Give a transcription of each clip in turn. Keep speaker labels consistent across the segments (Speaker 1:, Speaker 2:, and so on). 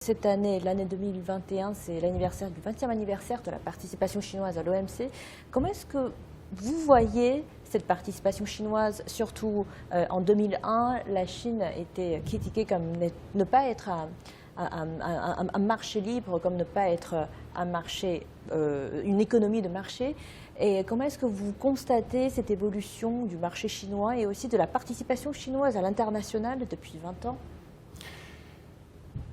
Speaker 1: Cette année, l'année 2021, c'est l'anniversaire du 20e anniversaire de la participation chinoise à l'OMC. Comment est-ce que vous voyez cette participation chinoise, surtout en 2001, la Chine était critiquée comme ne pas être un marché libre, comme ne pas être un marché, une économie de marché. Et comment est-ce que vous constatez cette évolution du marché chinois et aussi de la participation chinoise à l'international depuis 20 ans?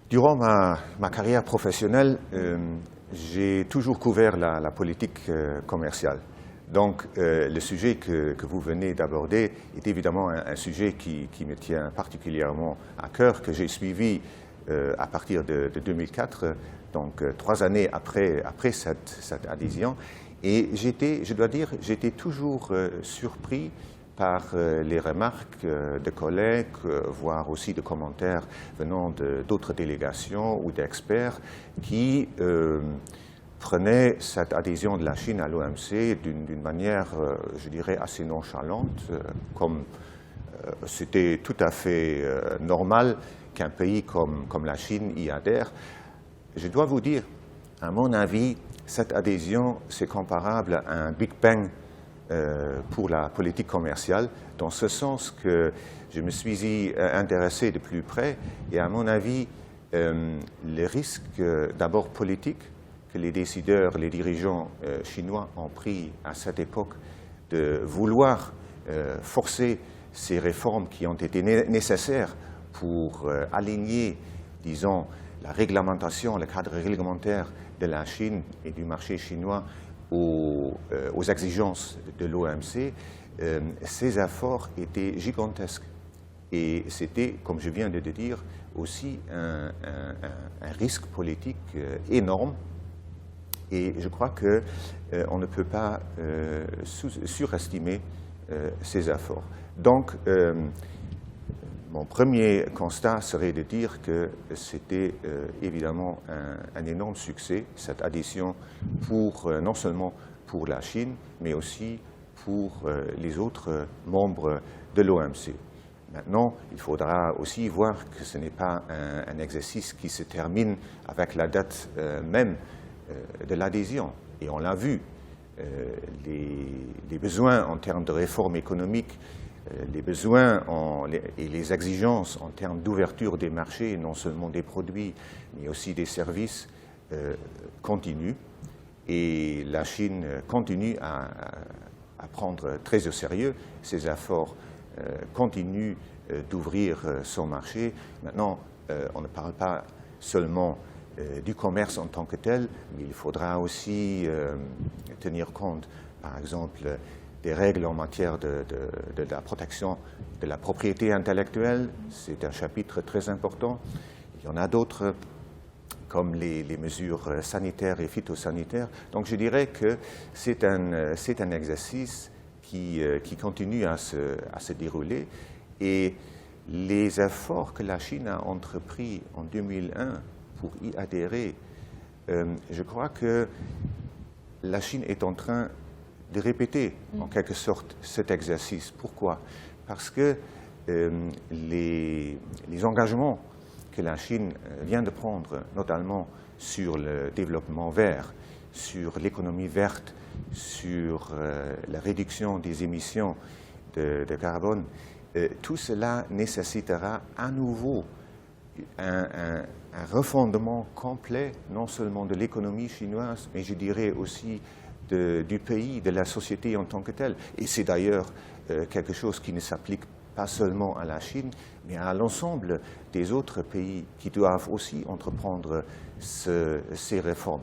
Speaker 2: Durant ma carrière professionnelle, j'ai toujours couvert la politique commerciale. Donc, le sujet que vous venez d'aborder est évidemment un sujet qui me tient particulièrement à cœur, que j'ai suivi à partir de 2004, donc 3 années après cette adhésion. Et je dois dire, j'étais toujours surpris par les remarques de collègues, voire aussi de commentaires venant d'autres délégations ou d'experts qui prenaient cette adhésion de la Chine à l'OMC d'une manière, je dirais, assez nonchalante, comme c'était tout à fait normal qu'un pays comme la Chine y adhère. Je dois vous dire, à mon avis, cette adhésion, c'est comparable à un Big Bang pour la politique commerciale, dans ce sens que je me suis intéressé de plus près et à mon avis, les risques d'abord politiques que les décideurs, les dirigeants chinois ont pris à cette époque de vouloir forcer ces réformes qui ont été nécessaires pour aligner, disons, la réglementation, le cadre réglementaire de la Chine et du marché chinois aux exigences de l'OMC, ces efforts étaient gigantesques. Et c'était, comme je viens de le dire, aussi un risque politique énorme. Et je crois qu'on ne peut pas surestimer ces efforts. Donc, mon premier constat serait de dire que c'était évidemment un énorme succès, cette adhésion, non seulement pour la Chine, mais aussi pour les autres membres de l'OMC. Maintenant, il faudra aussi voir que ce n'est pas un exercice qui se termine avec la date même de l'adhésion. Et on l'a vu, les besoins en termes de réforme économique, les besoins et les exigences en termes d'ouverture des marchés, non seulement des produits, mais aussi des services, continuent. Et la Chine continue à prendre très au sérieux ces efforts, continue d'ouvrir son marché. Maintenant, on ne parle pas seulement du commerce en tant que tel, mais il faudra aussi tenir compte, par exemple, des règles en matière de la protection de la propriété intellectuelle. C'est un chapitre très important. Il y en a d'autres, comme les mesures sanitaires et phytosanitaires. Donc je dirais que c'est un exercice qui continue à se dérouler. Et les efforts que la Chine a entrepris en 2001 pour y adhérer, je crois que la Chine est en train de répéter en quelque sorte cet exercice. Pourquoi? Parce que les engagements que la Chine vient de prendre, notamment sur le développement vert, sur l'économie verte, sur la réduction des émissions de carbone, tout cela nécessitera à nouveau un refondement complet, non seulement de l'économie chinoise, mais je dirais aussi du pays, de la société en tant que telle. Et c'est d'ailleurs quelque chose qui ne s'applique pas seulement à la Chine, mais à l'ensemble des autres pays qui doivent aussi entreprendre ces réformes.